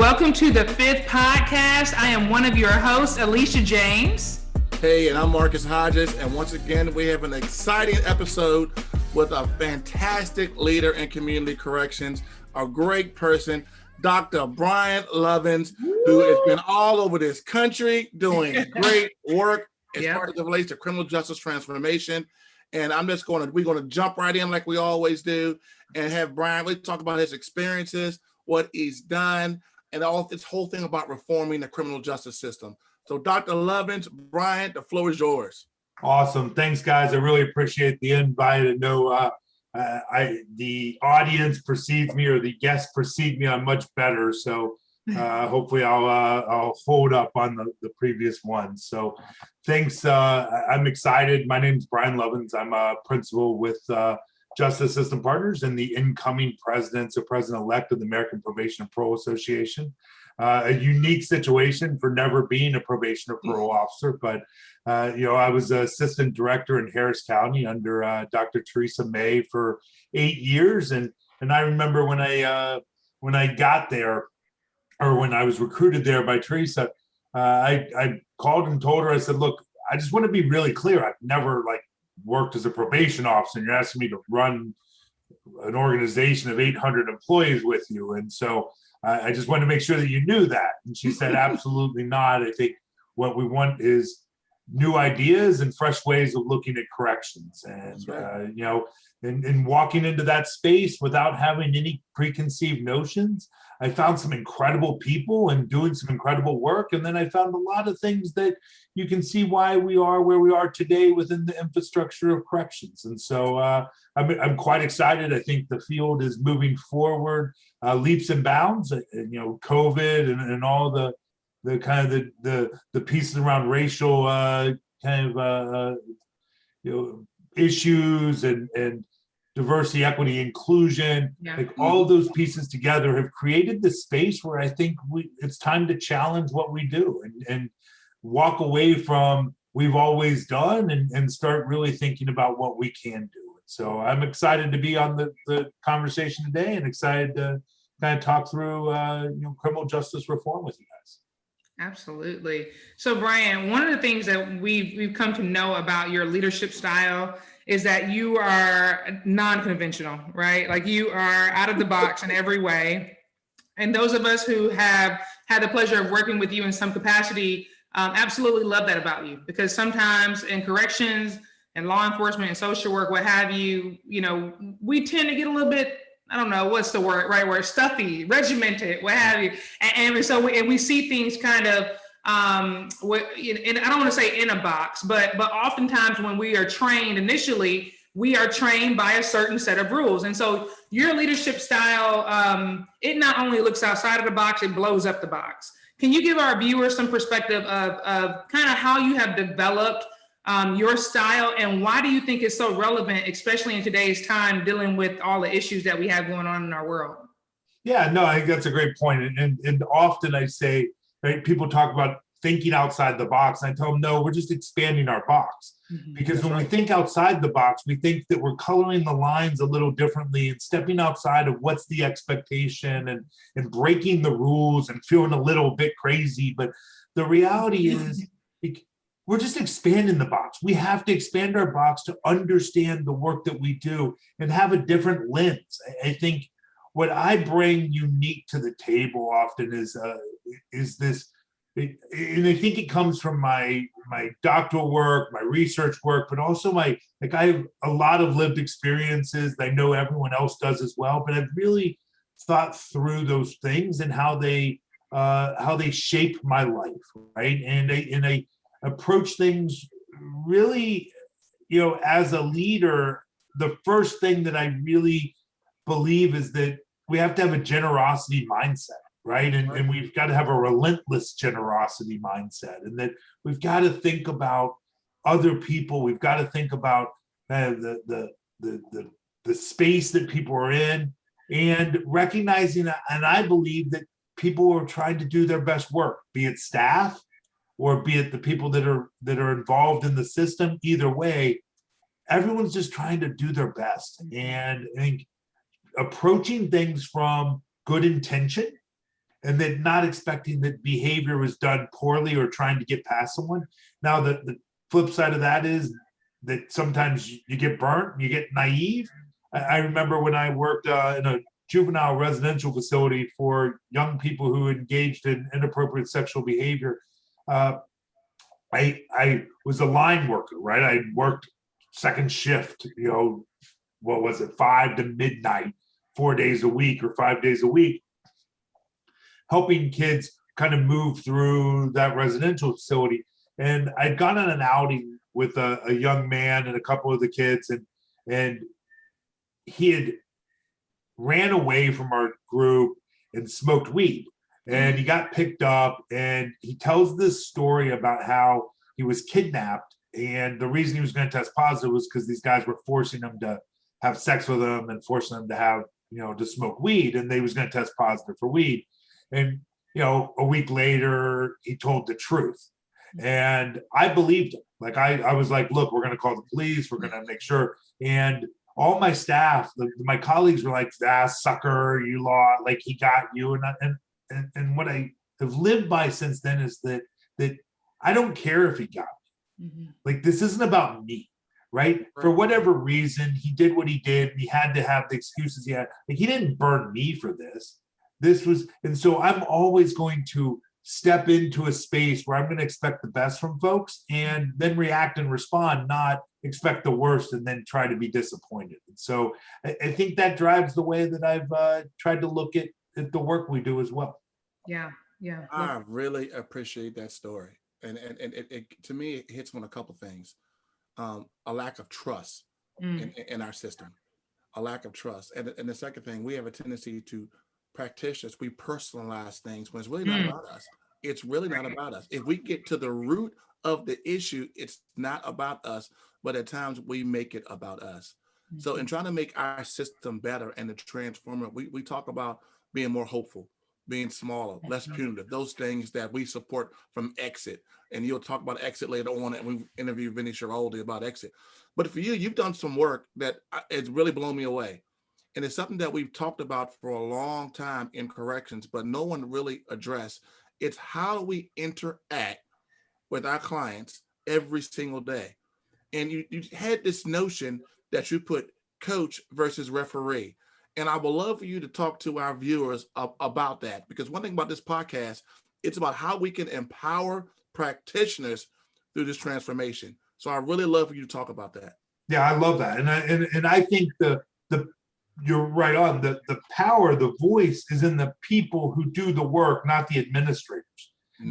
Welcome to the fifth podcast. I am one of your hosts, Alicia James. Hey, and I'm Marcus Hodges, and once again, we have an exciting episode with a fantastic leader in community corrections, a great person, Dr. Brian Lovins, who has been all over this country doing great work as part of the relates to criminal justice transformation. And we're going to jump right in like we always do and have Brian really talk about his experiences, what he's done, and all this whole thing about reforming the criminal justice system. So Dr. Lovins, Brian, the floor is yours. Awesome. Thanks, guys. I really appreciate the invite. I know the audience perceives me, or the guests perceive me on much better. So hopefully I'll hold up on the previous one. So thanks. I'm excited. My name is Brian Lovins. I'm a principal with Justice System Partners and the incoming president-elect of the American Probation and Parole Association. A unique situation for never being a probation or parole officer, but I was assistant director in Harris County under Dr. Teresa May for 8 years, and I remember when I got there, or when I was recruited there by Teresa, I called and told her, I said, look, I just want to be really clear. I've never worked as a probation officer, and you're asking me to run an organization of 800 employees with you. And so I just wanted to make sure that you knew that. And she said, absolutely not. I think what we want is new ideas and fresh ways of looking at corrections. And, and walking into that space without having any preconceived notions, I found some incredible people and doing some incredible work. And then I found a lot of things that you can see why we are where we are today within the infrastructure of corrections. And so I'm quite excited. I think the field is moving forward leaps and bounds. COVID and all the kind of the pieces around racial issues and diversity, equity, inclusion, all of those pieces together have created this space where I think it's time to challenge what we do and walk away from we've always done and start really thinking about what we can do. So I'm excited to be on the conversation today and excited to kind of talk through criminal justice reform with you guys. Absolutely. So Brian, one of the things that we've come to know about your leadership style is that you are non-conventional, right? Like you are out of the box in every way. And those of us who have had the pleasure of working with you in some capacity absolutely love that about you, because sometimes in corrections and law enforcement and social work, what have you, we tend to get a little bit, I don't know, what's the right word, stuffy, regimented, what have you. And we see things kind of, and I don't want to say in a box, but oftentimes when we are trained initially, we are trained by a certain set of rules. And so your leadership style, it not only looks outside of the box, it blows up the box. Can you give our viewers some perspective of kind of how you have developed your style, and why do you think it's so relevant, especially in today's time, dealing with all the issues that we have going on in our world? Yeah, no, I think that's a great point. And often I say, right, people talk about thinking outside the box. And I tell them, no, we're just expanding our box. Mm-hmm. Because when we think outside the box, we think that we're coloring the lines a little differently and stepping outside of what's the expectation and breaking the rules and feeling a little bit crazy. But the reality is, we're just expanding the box. We have to expand our box to understand the work that we do and have a different lens. I think what I bring unique to the table often is this, and I think it comes from my doctoral work, my research work, but also I have a lot of lived experiences that I know everyone else does as well, but I've really thought through those things and how they shape my life, right? And I approach things really, as a leader, the first thing that I really believe is that we have to have a generosity mindset, right? And we've got to have a relentless generosity mindset, and that we've got to think about other people. We've got to think about the space that people are in, and recognizing that, and I believe that people are trying to do their best work, be it staff or be it the people that are involved in the system. Either way, everyone's just trying to do their best. And I think approaching things from good intention and then not expecting that behavior was done poorly or trying to get past someone. Now, the flip side of that is that sometimes you get burnt, you get naive. I remember when I worked in a juvenile residential facility for young people who engaged in inappropriate sexual behavior. I was a line worker, right? I worked second shift, what was it, 5 to midnight, 4 days a week or 5 days a week, helping kids kind of move through that residential facility. And I'd gone on an outing with a young man and a couple of the kids, and he had ran away from our group and smoked weed. And he got picked up, and he tells this story about how he was kidnapped. And the reason he was going to test positive was because these guys were forcing him to have sex with him and forcing him to have, to smoke weed. And they was going to test positive for weed. And, a week later, he told the truth. And I believed him. Like, I was like, look, we're going to call the police. We're going to make sure. And all my staff, my colleagues were like, sucker, you lost, like he got you. And what I have lived by since then is that I don't care if he got me. Mm-hmm. Like, this isn't about me, right? For whatever reason, he did what he did. And he had to have the excuses he had. Like, he didn't burn me for this. And so I'm always going to step into a space where I'm going to expect the best from folks and then react and respond, not expect the worst and then try to be disappointed. And so I think that drives the way that I've tried to look at the work we do as well. Yeah. I really appreciate that story. And it to me, it hits on a couple things. A lack of trust in our system, a lack of trust. And the second thing, we have a tendency to practitioners, we personalize things when it's really not about us. It's really not about us. If we get to the root of the issue, it's not about us, but at times we make it about us. So in trying to make our system better and to transform it, we talk about being more hopeful, being smaller, less punitive, those things that we support from Exit. And you'll talk about Exit later on, and we interview Vinny Schiraldi about Exit. But for you, you've done some work that it's really blown me away. And it's something that we've talked about for a long time in corrections, but no one really addressed. It's how we interact with our clients every single day. And you had this notion that you put coach versus referee. And I would love for you to talk to our viewers about that, because one thing about this podcast, it's about how we can empower practitioners through this transformation. So I really love for you to talk about that. Yeah, I love that. And I think the you're right on. The power, the voice is in the people who do the work, not the administrators,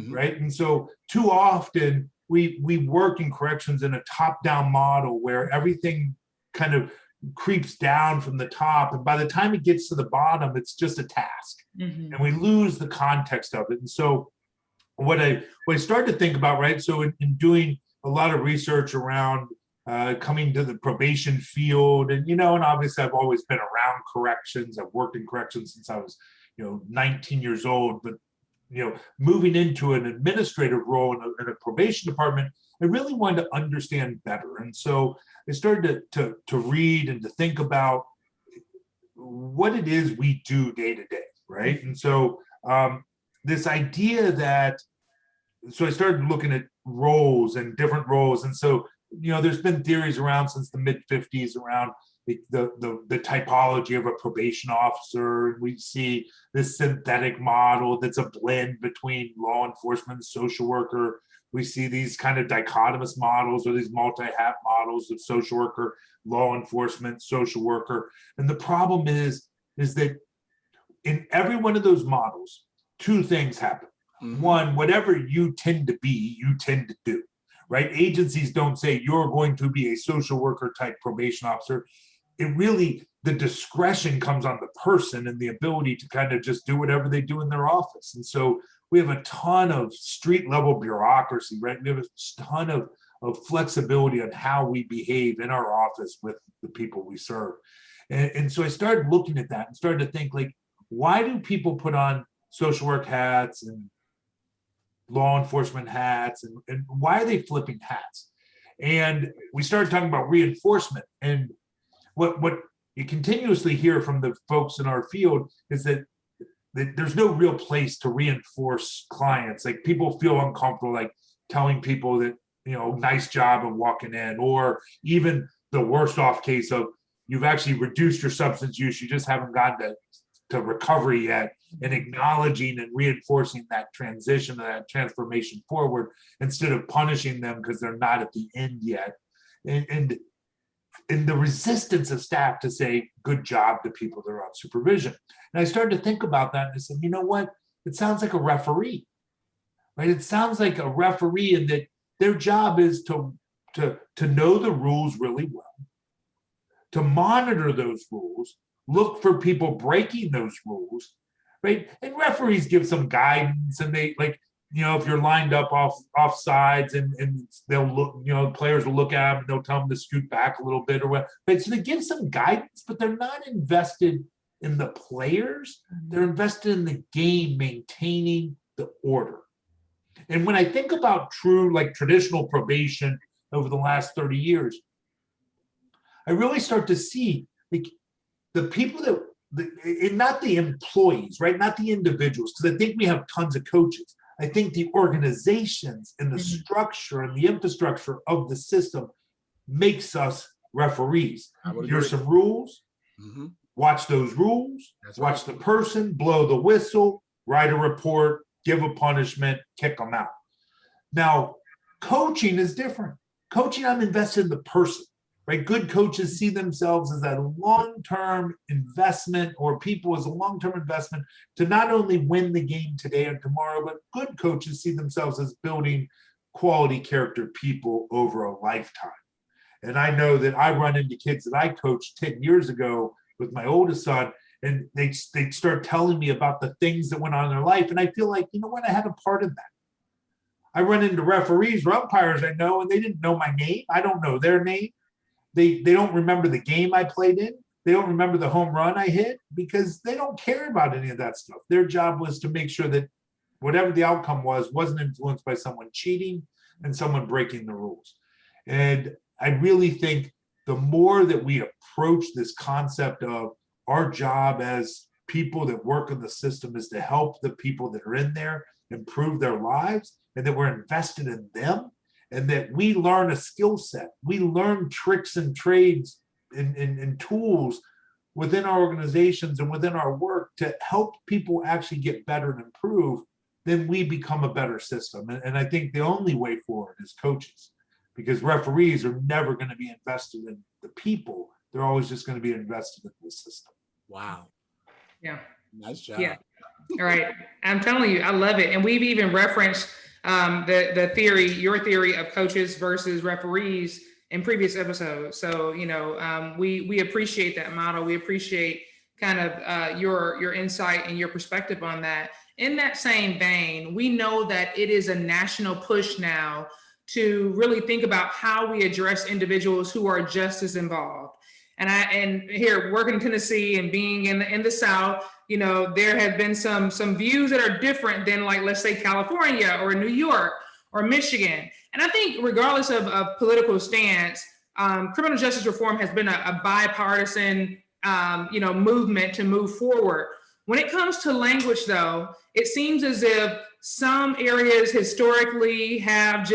right? And so too often we work in corrections in a top-down model where everything kind of creeps down from the top. And by the time it gets to the bottom, it's just a task. And we lose the context of it. And so what I started to think about, right? So in doing a lot of research around coming to the probation field, and and obviously I've always been around corrections. I've worked in corrections since I was 19 years old, but moving into an administrative role in a probation department, I really wanted to understand better. And so I started to read and to think about what it is we do day to day, right? And so this idea that, so I started looking at roles and different roles. And so there's been theories around since the mid 50s around the typology of a probation officer. We see this synthetic model that's a blend between law enforcement and social worker. We see these kind of dichotomous models or these multi-hat models of social worker, law enforcement, social worker. And the problem is that in every one of those models, two things happen. One, whatever you tend to be, you tend to do. Right? Agencies don't say you're going to be a social worker type probation officer. It really, the discretion comes on the person and the ability to kind of just do whatever they do in their office. And so we have a ton of street level bureaucracy, right? We have a ton of flexibility on how we behave in our office with the people we serve. And so I started looking at that and started to think, like, why do people put on social work hats and law enforcement hats, and why are they flipping hats? And we started talking about reinforcement. And what you continuously hear from the folks in our field is that there's no real place to reinforce clients. Like people feel uncomfortable, like telling people that, nice job of walking in, or even the worst off case of you've actually reduced your substance use. You just haven't gotten to recovery yet, and acknowledging and reinforcing that transition, that transformation forward, instead of punishing them because they're not at the end yet. And the resistance of staff to say good job to people that are on supervision. And I started to think about that, and I said, you know what? It sounds like a referee, right? It sounds like a referee, in that their job is to know the rules really well, to monitor those rules, look for people breaking those rules, right? And referees give some guidance, and they, like, if you're lined up off sides, and they'll look, players will look at them and they'll tell them to scoot back a little bit or what. Right? So they give some guidance, but they're not invested in the players. They're invested in the game, maintaining the order. And when I think about true, like, traditional probation over the last 30 years, I really start to see, like, the people not the employees, right? Not the individuals, because I think we have tons of coaches. I think the organizations and the structure and the infrastructure of the system makes us referees. Here's some rules. Watch those rules. Watch the person, blow the whistle, write a report, give a punishment, kick them out. Now, coaching is different. Coaching, I'm invested in the person, right? Good coaches see themselves as a long-term investment, or people as a long-term investment, to not only win the game today or tomorrow, but good coaches see themselves as building quality character people over a lifetime. And I know that I run into kids that I coached 10 years ago with my oldest son, and they start telling me about the things that went on in their life. And I feel like, you know what, I had a part of that. I run into referees or umpires I know, and they didn't know my name. I don't know their name. They don't remember the game I played in. They don't remember the home run I hit, because they don't care about any of that stuff. Their job was to make sure that whatever the outcome wasn't influenced by someone cheating and someone breaking the rules. And I really think the more that we approach this concept of our job as people that work in the system is to help the people that are in there improve their lives, and that we're invested in them, and that we learn a skill set, we learn tricks and trades and tools within our organizations and within our work to help people actually get better and improve, then we become a better system. And I think the only way forward is coaches, because referees are never going to be invested in the people. They're always just going to be invested in the system. Wow. Yeah. Nice job. Yeah. All right. I'm telling you, I love it. And we've even referenced the theory, your theory of coaches versus referees in previous episodes. So, we appreciate that model. We appreciate kind of your insight and your perspective on that. In that same vein, we know that it is a national push now to really think about how we address individuals who are just as involved. And here working in Tennessee and being in the South, there have been some views that are different than, like, let's say California or New York or Michigan. And I think regardless of political stance, criminal justice reform has been a bipartisan, movement to move forward. When it comes to language, though, it seems as if some areas historically have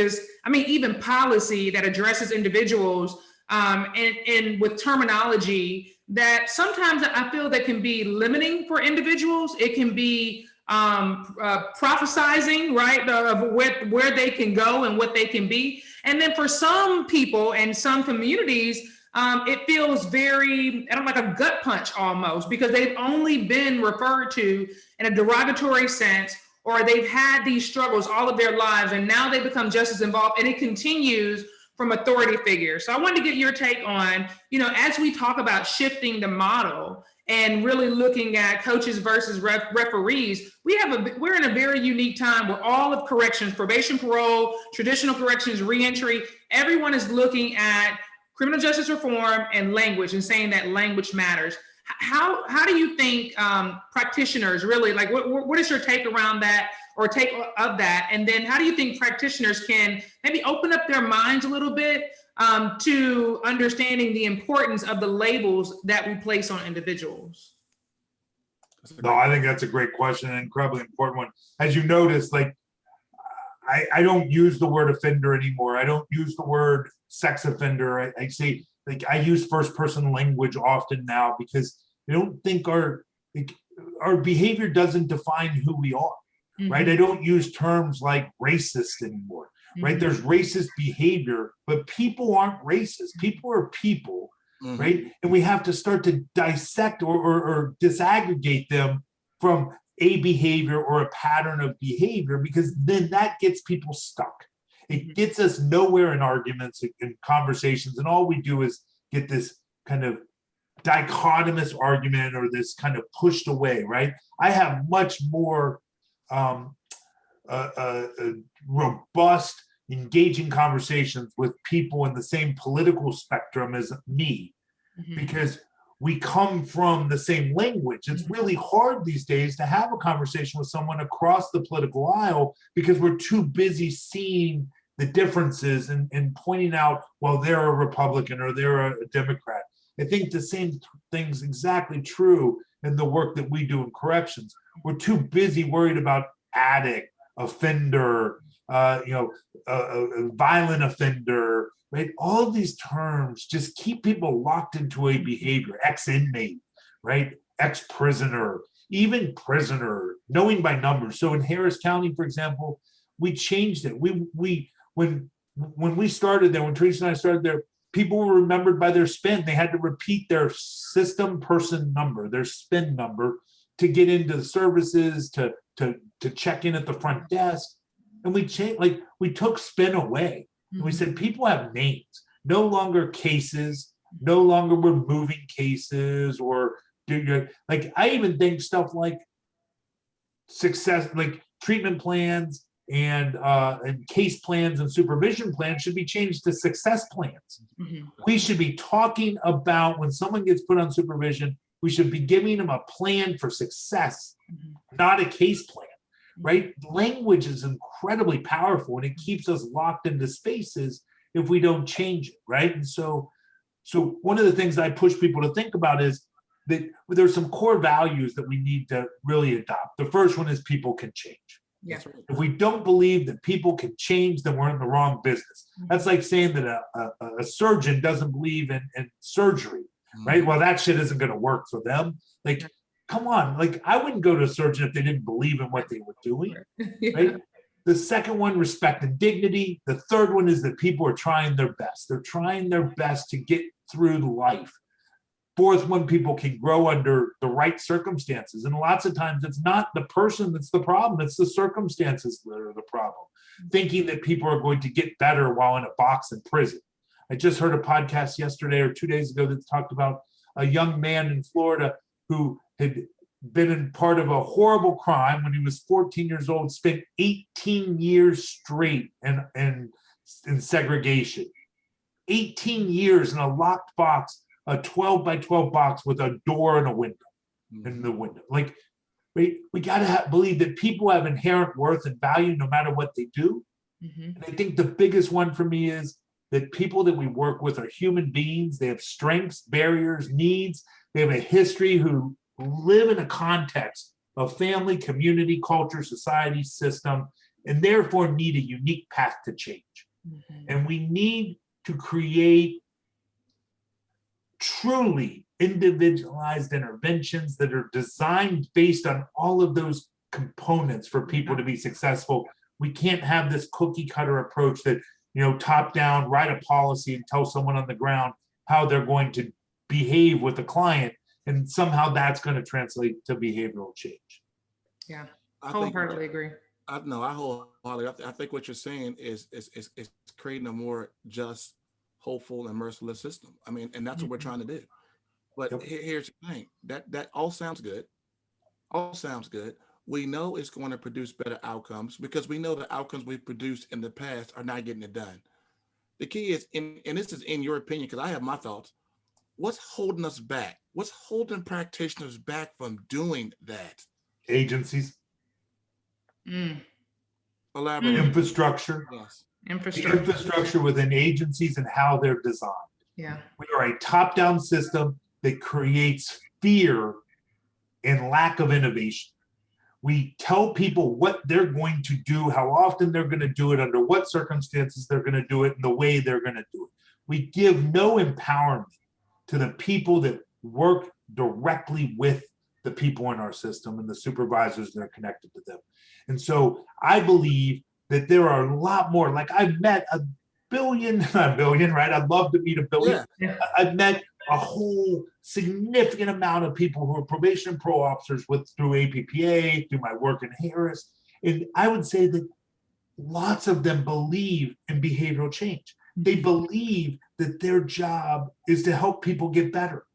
even policy that addresses individuals and with terminology that sometimes I feel that can be limiting for individuals. It can be prophesizing, right, of where they can go and what they can be. And then for some people and some communities, it feels very, like a gut punch almost, because they've only been referred to in a derogatory sense, or they've had these struggles all of their lives, and now they become just as involved, and it continues from authority figures. So I wanted to get your take on, as we talk about shifting the model and really looking at coaches versus referees, we're in a very unique time where all of corrections, probation, parole, traditional corrections, reentry, everyone is looking at criminal justice reform and language and saying that language matters. How do you think practitioners really, like, what is your take around that, or take of that? And then how do you think practitioners can maybe open up their minds a little bit to understanding the importance of the labels that we place on individuals? No, I think that's a great question, an incredibly important one. As you notice, like I don't use the word offender anymore. I don't use the word sex offender. I say, like, I use first person language often now because I don't think our behavior doesn't define who we are, right? I don't use terms like racist anymore, right? There's racist behavior, but people aren't racist. People are people, right? And we have to start to dissect or disaggregate them from a behavior or a pattern of behavior, because then that gets people stuck. It gets us nowhere in arguments and conversations, and all we do is get this kind of dichotomous argument or this kind of pushed away, right? I have much more robust, engaging conversations with people in the same political spectrum as me, because we come from the same language. It's really hard these days to have a conversation with someone across the political aisle because we're too busy seeing the differences and pointing out, well, they're a Republican or they're a Democrat. I think the same thing's exactly true in the work that we do in corrections. We're too busy worried about addict, offender, violent offender, right? All of these terms just keep people locked into a behavior. Ex-inmate, right? Ex-prisoner, even prisoner, knowing by numbers. So in Harris County, for example, we changed it. When we started there, when Teresa and I started there, people were remembered by their SPIN. They had to repeat their system person number, their SPIN number, to get into the services, to check in at the front desk. And we changed, like, we took SPIN away. And we said people have names, no longer cases, no longer we're moving cases, or like, I even think stuff like success, like treatment plans and case plans and supervision plans should be changed to success plans. We should be talking about when someone gets put on supervision, we should be giving them a plan for success, not a case plan, right? Language is incredibly powerful, and it keeps us locked into spaces if we don't change it, right? And so one of the things I push people to think about is that there's some core values that we need to really adopt. The first one is people can change. Yeah. If we don't believe that people can change, then we're in the wrong business. That's like saying that a surgeon doesn't believe in surgery, right? Well, that shit isn't going to work for them. Like, come on, like, I wouldn't go to a surgeon if they didn't believe in what they were doing, right? The second one, respect and dignity. The third one is that people are trying their best. They're trying their best to get through life. Fourth one, people can grow under the right circumstances. And lots of times it's not the person that's the problem, it's the circumstances that are the problem. Thinking that people are going to get better while in a box in prison. I just heard a podcast yesterday or 2 days ago that talked about a young man in Florida who had been in part of a horrible crime when he was 14 years old, spent 18 years straight in segregation. 18 years in a locked box, a 12 by 12 box with a door and a window in the window. Like, we got to believe that people have inherent worth and value no matter what they do. And I think the biggest one for me is that people that we work with are human beings. They have strengths, barriers, needs. They have a history, who live in a context of family, community, culture, society, system, and therefore need a unique path to change. And we need to create truly individualized interventions that are designed based on all of those components for people to be successful. We can't have this cookie cutter approach that, top down, write a policy and tell someone on the ground how they're going to behave with a client, and somehow that's going to translate to behavioral change. Yeah, I wholeheartedly agree. I wholeheartedly. I think what you're saying is creating a more just, hopeful, and merciless system. I mean, and that's what we're trying to do. But here's the thing: that all sounds good. All sounds good. We know it's going to produce better outcomes because we know the outcomes we've produced in the past are not getting it done. The key is, and this is in your opinion, because I have my thoughts, what's holding us back? What's holding practitioners back from doing that? Agencies. Elaborate. Infrastructure. Yes. Infrastructure within agencies and how they're designed. Yeah. We are a top-down system that creates fear and lack of innovation. We tell people what they're going to do, how often they're going to do it, under what circumstances they're going to do it, and the way they're going to do it. We give no empowerment to the people that work directly with the people in our system and the supervisors that are connected to them. And so I believe that there are a lot more, like I've met a billion, not a billion, right? I'd love to meet a billion. Yeah. I've met a whole significant amount of people who are probation and pro officers through APPA, through my work in Harris. And I would say that lots of them believe in behavioral change. They believe that their job is to help people get better.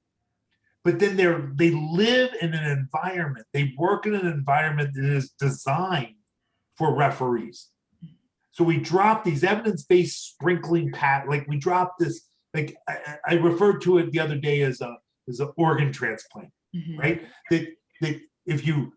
But then they live in an environment, they work in an environment that is designed for referees. So we drop these evidence-based sprinkling like we drop this, like I referred to it the other day as an organ transplant, right? That if you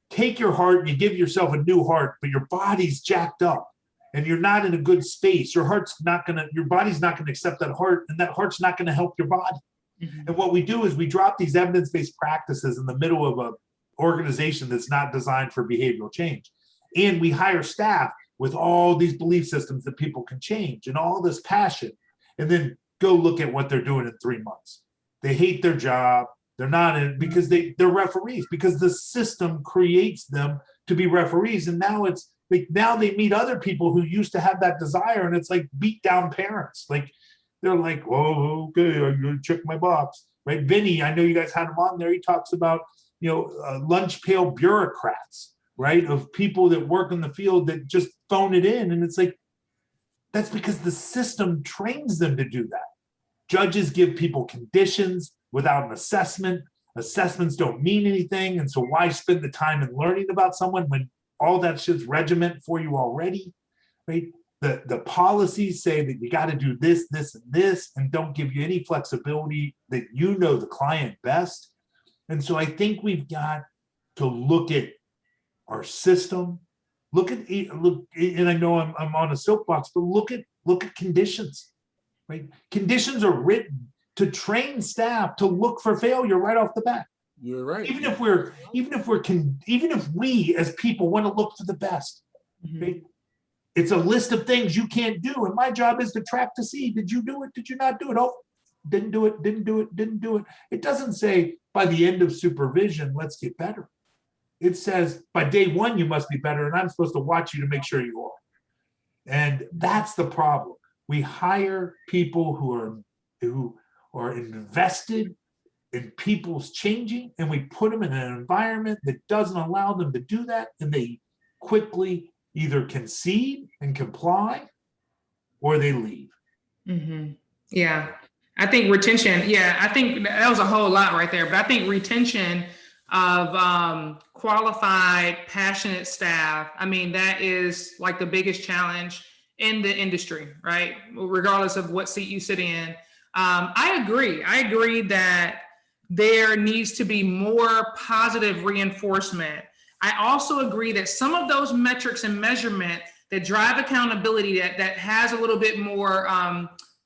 take your heart and you give yourself a new heart, but your body's jacked up and you're not in a good space, your body's not gonna accept that heart, and that heart's not gonna help your body. And what we do is we drop these evidence-based practices in the middle of an organization that's not designed for behavioral change. And we hire staff with all these belief systems that people can change and all this passion, and then go look at what they're doing in 3 months. They hate their job. They're not in it because they're referees, because the system creates them to be referees. And now it's like, now they meet other people who used to have that desire, and it's like beat down parents. Like, they're like, oh, okay, I'm gonna check my box, right? Vinny, I know you guys had him on there. He talks about, lunch pail bureaucrats, right? Of people that work in the field that just phone it in. And it's like, that's because the system trains them to do that. Judges give people conditions without an assessment. Assessments don't mean anything. And so why spend the time in learning about someone when all that shit's regiment for you already, right? The policies say that you got to do this, this, and this, and don't give you any flexibility that the client best. And so I think we've got to look at our system, look, and I know I'm on a soapbox, but look at if right? Conditions are written to train staff to look for failure right off the bat. You're right. Even if we as people want to look for the best, right? It's a list of things you can't do. And my job is to track to see, did you do it? Did you not do it? Oh, didn't do it, didn't do it, didn't do it. It doesn't say by the end of supervision, let's get better. It says by day one, you must be better. And I'm supposed to watch you to make sure you are. And that's the problem. We hire people who are invested in people's changing, and we put them in an environment that doesn't allow them to do that. And they quickly either concede and comply, or they leave. Yeah, I think retention. Yeah, I think that was a whole lot right there. But I think retention of qualified, passionate staff, I mean, that is like the biggest challenge in the industry, right? Regardless of what seat you sit in. I agree that there needs to be more positive reinforcement. I also agree that some of those metrics and measurement that drive accountability, that has a little bit more,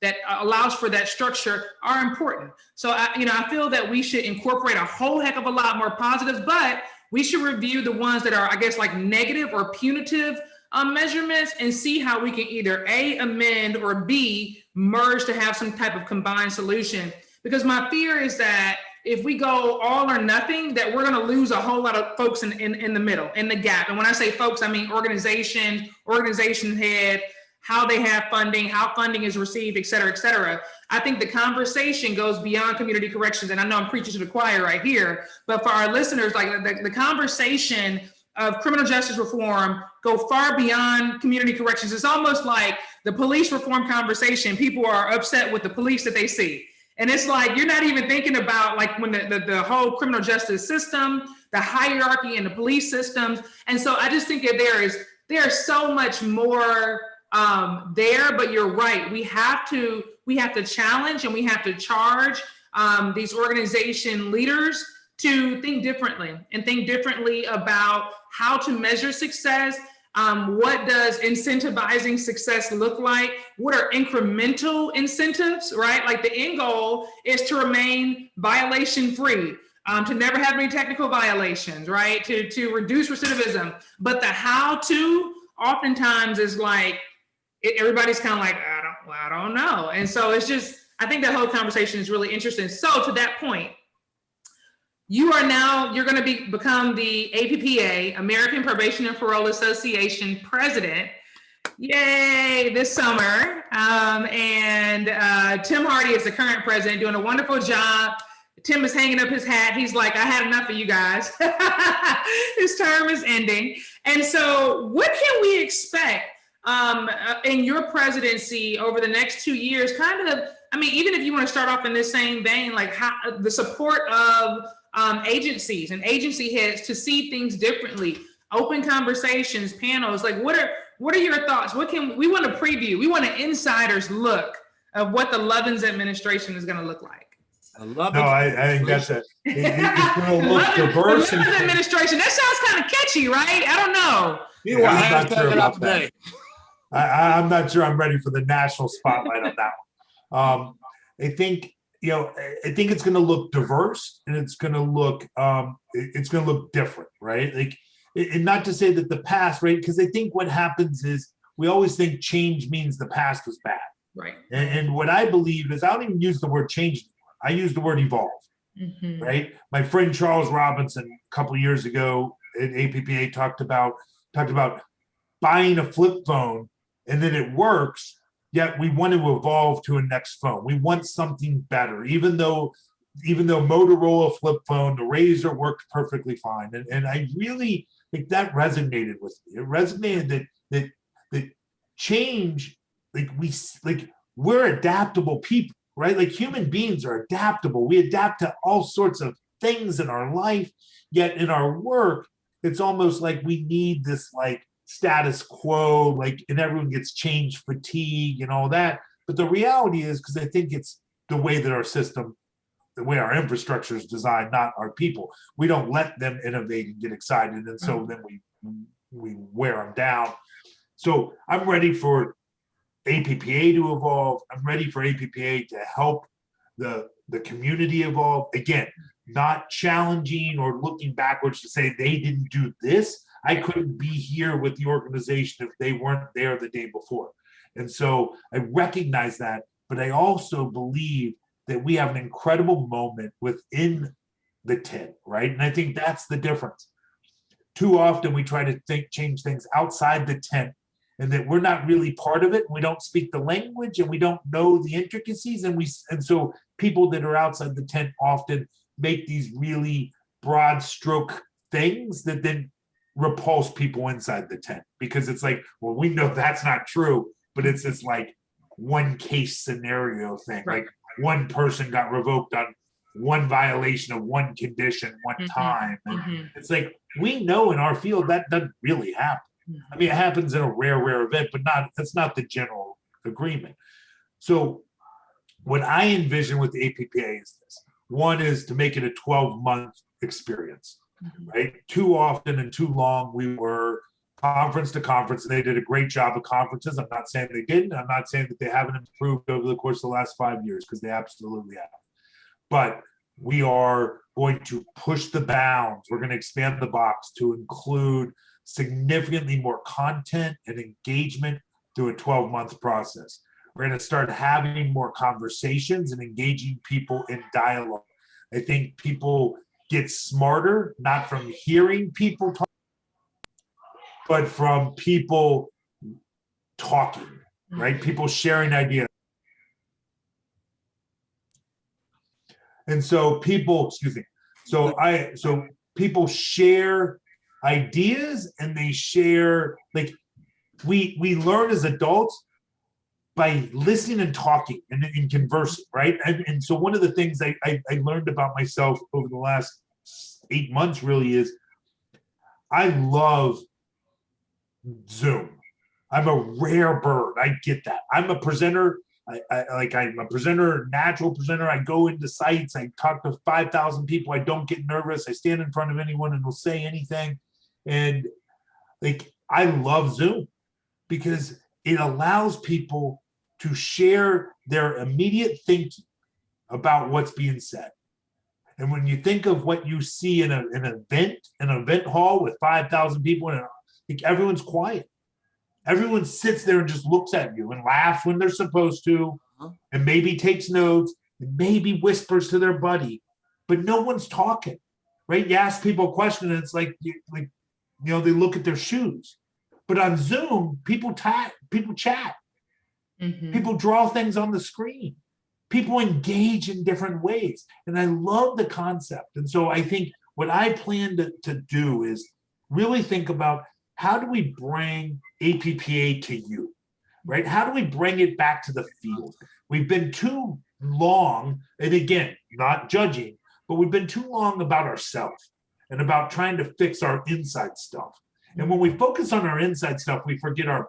that allows for that structure, are important. So I feel that we should incorporate a whole heck of a lot more positives, but we should review the ones that are, I guess, like negative or punitive measurements, and see how we can either A, amend, or B, merge to have some type of combined solution. Because my fear is that if we go all or nothing, that we're going to lose a whole lot of folks in the middle, in the gap. And when I say folks, I mean organization head, how they have funding, how funding is received, et cetera, et cetera. I think the conversation goes beyond community corrections. And I know I'm preaching to the choir right here, but for our listeners, like the conversation of criminal justice reform go far beyond community corrections. It's almost like the police reform conversation. People are upset with the police that they see. And it's like, you're not even thinking about like when the whole criminal justice system, the hierarchy in the police systems. And so I just think that there's so much more there, but you're right. We have to challenge and we have to charge these organization leaders to think differently about how to measure success. What does incentivizing success look like? What are incremental incentives, right? Like the end goal is to remain violation free. to never have any technical violations, right? To reduce recidivism. But the how to oftentimes is like, everybody's kind of like, I don't know. And so it's just, I think that whole conversation is really interesting. So to that point, you're going to become the APPA, American Probation and Parole Association president. Yay, this summer. And Tim Hardy is the current president, doing a wonderful job. Tim is hanging up his hat. He's like, I had enough of you guys. His term is ending. And so what can we expect in your presidency over the next 2 years? Kind of, I mean, even if you want to start off in this same vein, like how the support of agencies and agency heads to see things differently, open conversations, panels, like what are your thoughts? We want to preview, we want an insider's look of what the Lovins administration is going to look like. I love No, it. I think that's it's going to look diverse. The Lovins administration, that sounds kind of catchy, right? I don't know. You Yeah, are I'm not hashtag sure it about out today. I'm not sure I'm ready for the national spotlight on that one. I think it's going to look diverse, and it's going to look different, right? Like, and not to say that the past, right? Because I think what happens is we always think change means the past was bad, Right. and what I believe is I don't even use the word change anymore. I use the word evolve, right? My friend Charles Robinson a couple of years ago at APPA talked about buying a flip phone and then it works, yet we want to evolve to a next phone. We want something better, even though Motorola flip phone, the Razor worked perfectly fine. And I really think that resonated with me. It resonated that change, we're adaptable people, right? Like human beings are adaptable. We adapt to all sorts of things in our life, yet in our work, it's almost like we need this like status quo, like, and everyone gets change fatigue and all that. But the reality is, because I think it's the way that our system, the way our infrastructure is designed, not our people. We don't let them innovate and get excited, and so then we wear them down. So I'm ready for APPA to evolve. I'm ready for APPA to help the community evolve. Again, not challenging or looking backwards to say they didn't do this. I couldn't be here with the organization if they weren't there the day before. And so I recognize that, but I also believe that we have an incredible moment within the tent, right? And I think that's the difference. Too often we try to change things outside the tent, and that we're not really part of it. We don't speak the language and we don't know the intricacies. And so people that are outside the tent often make these really broad stroke things that then repulse people inside the tent, because it's like, well, we know that's not true, but it's this like one case scenario thing. Like one person got revoked on one violation of one condition one time. And it's like, we know in our field that doesn't really happen. I mean, it happens in a rare event, but that's not the general agreement. So what I envision with the APPA is this. One is to make it a 12-month experience, right? Too often and too long, we were conference to conference, and they did a great job of conferences. I'm not saying they didn't. I'm not saying that they haven't improved over the course of the last 5 years, because they absolutely have. But we are going to push the bounds. We're going to expand the box to include significantly more content and engagement through a 12-month process. We're going to start having more conversations and engaging people in dialogue. I think people get smarter, not from hearing people talk, but from people talking, right? People sharing ideas. And so people, so people share ideas, and they share, like, we learn as adults by listening and talking and conversing, right? And so one of the things I learned about myself over the last 8 months really is I love Zoom. I'm a rare bird. I get that. I'm a presenter. I'm a presenter, natural presenter. I go into sites. I talk to 5,000 people. I don't get nervous. I stand in front of anyone and will say anything. And like, I love Zoom because it allows people to share their immediate thinking about what's being said. And when you think of what you see in an event hall with 5,000 people in it, I think everyone's quiet. Everyone sits there and just looks at you and laughs when they're supposed to, and maybe takes notes, and maybe whispers to their buddy, but no one's talking, right? You ask people a question, and it's like they look at their shoes. But on Zoom, people chat, Mm-hmm. people draw things on the screen, people engage in different ways, and I love the concept. And so I think what I plan to do is really think about, how do we bring APPA to you, right? How do we bring it back to the field? We've been too long, and again, not judging, but we've been too long about ourselves and about trying to fix our inside stuff. And when we focus on our inside stuff, we forget our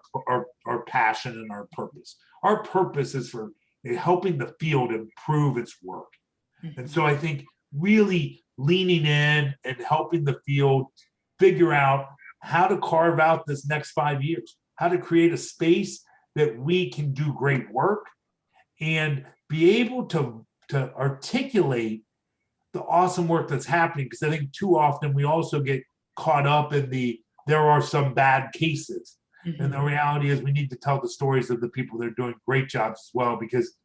passion and our purpose. Our purpose is for helping the field improve its work. And so I think really leaning in and helping the field figure out how to carve out this next 5 years, how to create a space that we can do great work and be able to articulate the awesome work that's happening. Because I think too often we also get caught up in there are some bad cases. Mm-hmm. And the reality is we need to tell the stories of the people that are doing great jobs as well, because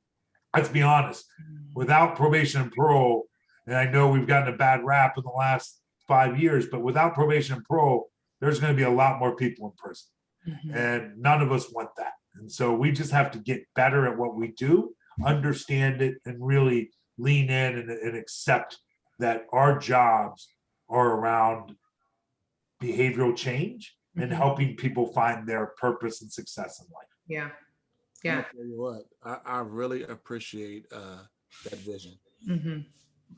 let's be honest, without probation and parole, and I know we've gotten a bad rap in the last 5 years, but without probation and parole, there's going to be a lot more people in prison. Mm-hmm. And none of us want that. And so we just have to get better at what we do, understand it, and really lean in and accept that our jobs are around behavioral change and helping people find their purpose and success in life. Yeah. I'm gonna tell you what, I really appreciate that vision. Mm-hmm.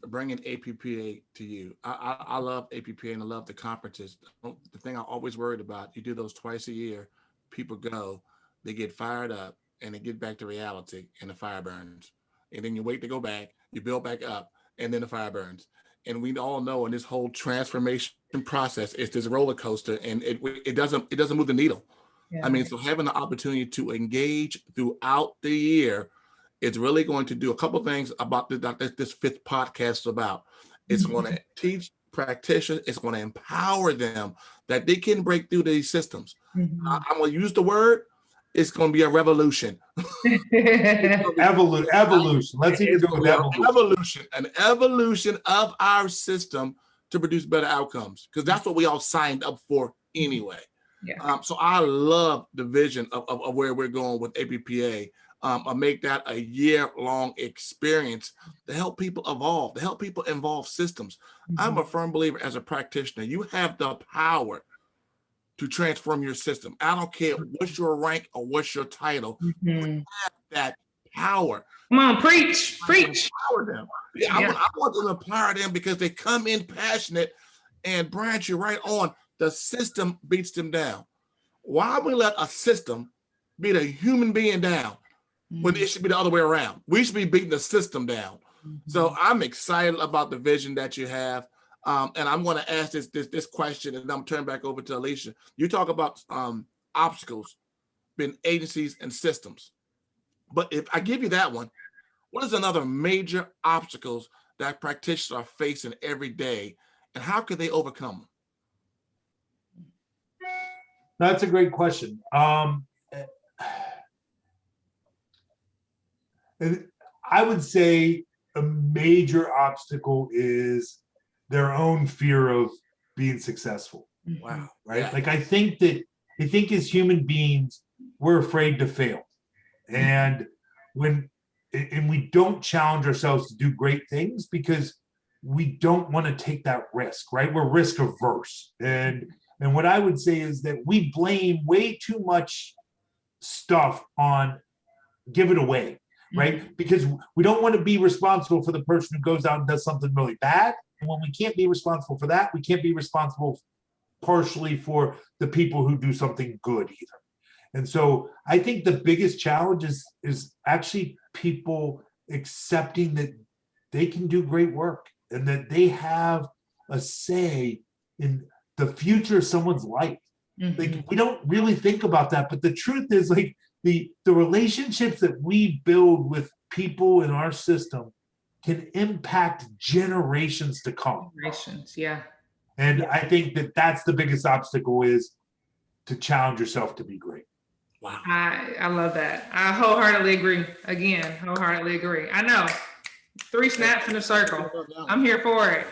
Bringing APPA to you. I love APPA and I love the conferences. The thing I'm always worried about, you do those twice a year, people go, they get fired up, and they get back to reality, and the fire burns. And then you wait to go back, you build back up, and then the fire burns. And we all know in this whole transformation process, it's this roller coaster, and it doesn't move the needle. Yeah. I mean, so having the opportunity to engage throughout the year, it's really going to do a couple of things about this fifth podcast is about. It's going to teach practitioners, it's going to empower them that they can break through these systems. Mm-hmm. I'm going to use the word, it's going to be a revolution. Evolution. Let's even go with evolution. An evolution of our system to produce better outcomes, because that's what we all signed up for anyway. Yeah. So I love the vision of where we're going with APPA. I make that a year-long experience to help people evolve, to help people involve systems. Mm-hmm. I'm a firm believer as a practitioner, you have the power to transform your system. I don't care what's your rank or what's your title. Mm-hmm. You have that power. Come on, preach. Empower them. Yeah. I want to empower them because they come in passionate, and Brian, you're right on. The system beats them down. Why would we let a system beat a human being down when it should be the other way around? We should be beating the system down. Mm-hmm. So I'm excited about the vision that you have. And I'm going to ask this question, and I'm turning back over to Alicia. You talk about obstacles, been agencies and systems. But if I give you that one, what is another major obstacles that practitioners are facing every day, and how could they overcome them? That's a great question. I would say a major obstacle is their own fear of being successful. Wow. Right? Yeah. Like I think as human beings, we're afraid to fail. And we don't challenge ourselves to do great things because we don't want to take that risk, right? We're risk averse. And what I would say is that we blame way too much stuff on give it away, right? Because we don't want to be responsible for the person who goes out and does something really bad. And when we can't be responsible for that, we can't be responsible partially for the people who do something good either. And so I think the biggest challenge is actually people accepting that they can do great work and that they have a say in the future of someone's life. Mm-hmm. Like we don't really think about that, but the truth is like the relationships that we build with people in our system can impact generations to come. Generations, yeah. And I think that that's the biggest obstacle, is to challenge yourself to be great. Wow. I love that. I wholeheartedly agree. Again, wholeheartedly agree. I know. 3 snaps in a circle. I'm here for it.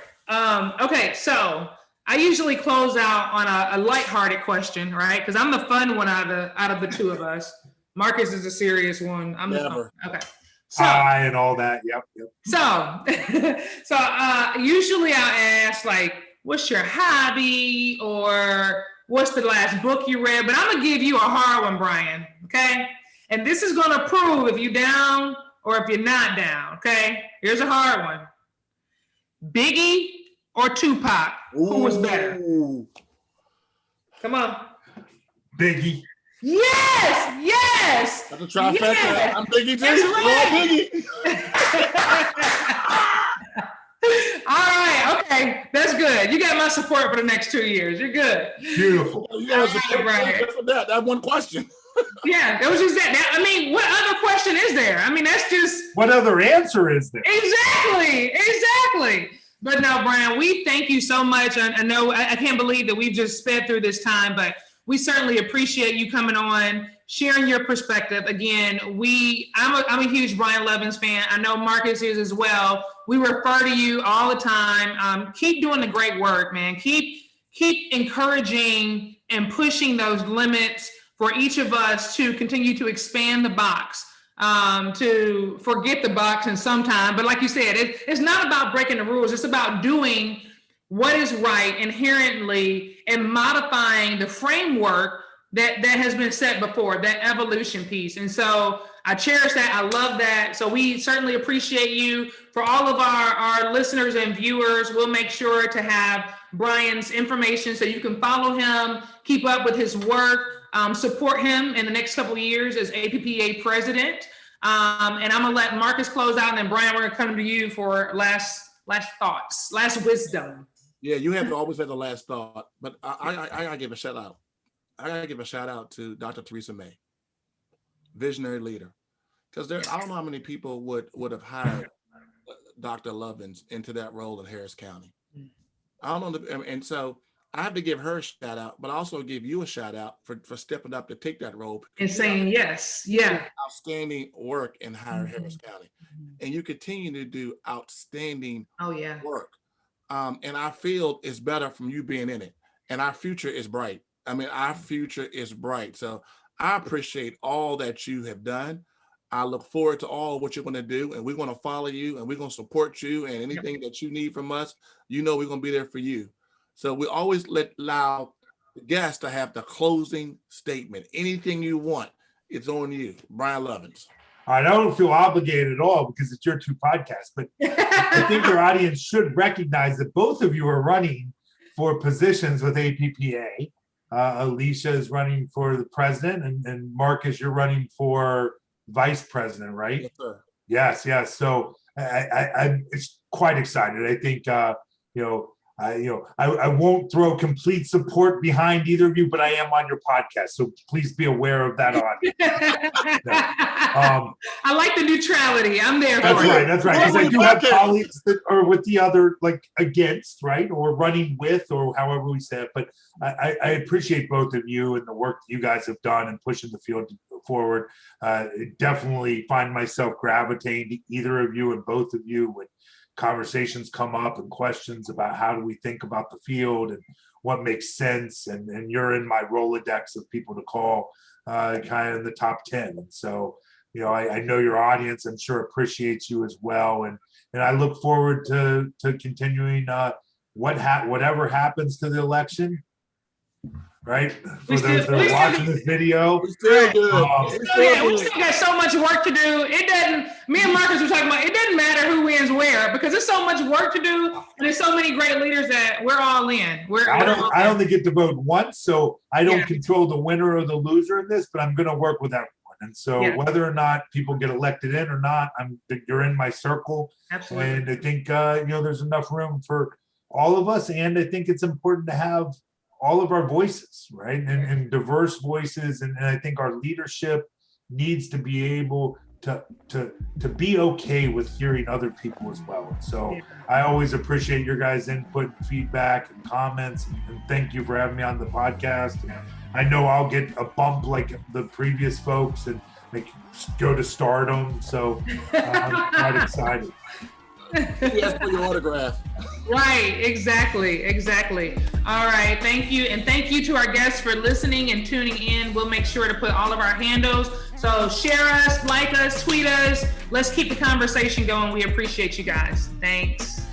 Okay, so I usually close out on a lighthearted question, right? Because I'm the fun one out of the two of us. Marcus is a serious one. I'm the fun. Okay. So, And all that. Yep. So usually I'll ask, like, what's your hobby, or what's the last book you read? But I'm gonna give you a hard one, Brian. Okay, and this is gonna prove if you're down or if you're not down. Okay, here's a hard one: Biggie or Tupac? Who was better? Come on. Biggie. Yes. That's a trifecta. Yes. I'm Biggie too. That's right. Biggie. All right. Okay. That's good. You got my support for the next 2 years. You're good. Beautiful. You got support for that one question. Yeah, that was just that. I mean, what other question is there? I mean, that's just. What other answer is there? Exactly. But no, Brian, we thank you so much. I know I can't believe that we've just sped through this time, but we certainly appreciate you coming on, sharing your perspective. Again, I'm a huge Brian Lovins fan. I know Marcus is as well. We refer to you all the time. Keep doing the great work, man. Keep encouraging and pushing those limits for each of us to continue to expand the box, to forget the box in some time. But like you said, it's not about breaking the rules. It's about doing what is right inherently and modifying the framework that has been set before, that evolution piece. And so I cherish that. I love that. So we certainly appreciate you. For all of our listeners and viewers, we'll make sure to have Brian's information so you can follow him, keep up with his work, support him in the next couple of years as APPA president. And I'm gonna let Marcus close out, and then Brian, we're gonna come to you for last thoughts, last wisdom. Yeah, you have to always have the last thought, but I gotta give a shout out. I gotta give a shout out to Dr. Theresa May, visionary leader, because I don't know how many people would have hired Dr. Lovins into that role in Harris County. I don't know, and so I have to give her a shout out, but also give you a shout out for stepping up to take that role and saying yes. Yeah, outstanding work in Harris County, and you continue to do outstanding work. And our field is better from you being in it, and our future is bright. I mean, our future is bright. So I appreciate all that you have done. I look forward to all what you're going to do, and we're going to follow you, and we're going to support you, and anything that you need from us, we're going to be there for you. So we always allow the guests to have the closing statement. Anything you want, it's on you. Brian Lovins. I don't feel obligated at all because it's your two podcasts, but I think your audience should recognize that both of you are running for positions with APPA. Alicia is running for the president, and Marcus, you're running for vice president, right? Yes, sir. Yes. So I'm quite excited. I think I won't throw complete support behind either of you, but I am on your podcast, so please be aware of that audience. I like the neutrality. I'm there. That's right. Because I do have colleagues that are with the other, like against, right, or running with, or however we say it. But I appreciate both of you and the work that you guys have done and pushing the field forward. Definitely find myself gravitating to either of you and both of you when conversations come up and questions about how do we think about the field and what makes sense, and you're in my Rolodex of people to call, kind of in the top 10. And so, I know your audience, I'm sure, appreciates you as well, and I look forward to continuing whatever happens to the election. Right? For those that are watching this video. We still got so much work to do. Me and Marcus were talking about, it doesn't matter who wins where, because there's so much work to do, and there's so many great leaders that we're all in. I only get to vote once, so I don't control the winner or the loser in this, but I'm going to work with everyone. And so whether or not people get elected in or not, you're in my circle. Absolutely. And I think, there's enough room for all of us. And I think it's important to have all of our voices, right? And diverse voices. And I think our leadership needs to be able to be okay with hearing other people as well. And so I always appreciate your guys' input and feedback and comments, and thank you for having me on the podcast. And I know I'll get a bump like the previous folks and go to stardom. So I'm quite excited. Yes, for your autograph. Right, exactly. All right, thank you. And thank you to our guests for listening and tuning in. We'll make sure to put all of our handles. So share us, like us, tweet us. Let's keep the conversation going. We appreciate you guys. Thanks.